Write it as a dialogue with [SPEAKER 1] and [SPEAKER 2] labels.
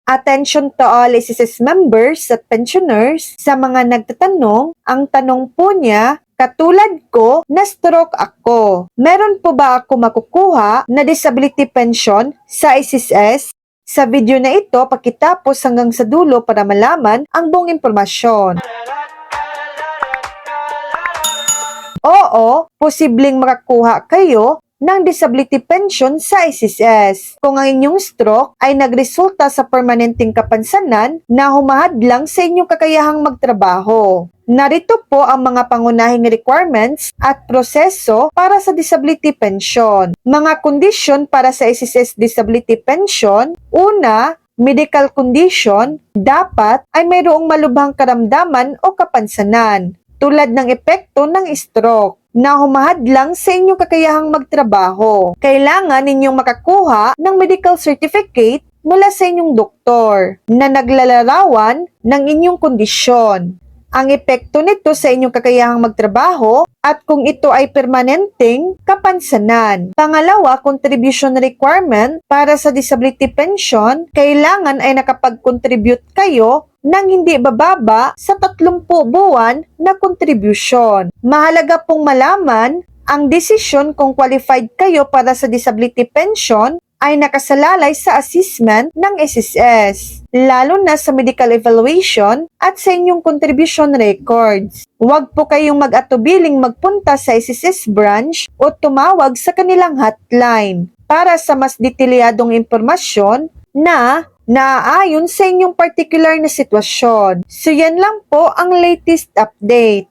[SPEAKER 1] Attention to all SSS members at pensioners. Sa mga nagtatanong, ang tanong po niya, katulad ko, na-stroke ako. Meron po ba ako makukuha na disability pension sa SSS? Sa video na ito, pakitapos hanggang sa dulo para malaman ang buong impormasyon. Oo, posibleng makakuha kayo ng disability pension sa SSS kung ang inyong stroke ay nagresulta sa permanenteng kapansanan na humahadlang sa inyong kakayahang magtrabaho. Narito po ang mga pangunahing requirements at proseso para sa disability pension. Mga kondisyon para sa SSS disability pension. Una, medical condition, dapat ay mayroong malubhang karamdaman o kapansanan tulad ng epekto ng stroke na humahadlang sa inyong kakayahang magtrabaho. Kailangan ninyong makakuha ng medical certificate mula sa inyong doktor na naglalarawan ng inyong kondisyon. Ang epekto nito sa inyong kakayahang magtrabaho at kung ito ay permanenteng kapansanan. Pangalawa, contribution requirement para sa disability pension, kailangan ay nakapag-contribute kayo nang hindi bababa sa 30 buwan na contribution. Mahalaga pong malaman ang desisyon kung qualified kayo para sa disability pension ay nakasalalay sa assessment ng SSS, lalo na sa medical evaluation at sa inyong contribution records. Huwag po kayong mag-atubiling magpunta sa SSS branch o tumawag sa kanilang hotline para sa mas detalyadong impormasyon na naaayon sa inyong particular na sitwasyon. So yan lang po ang latest update.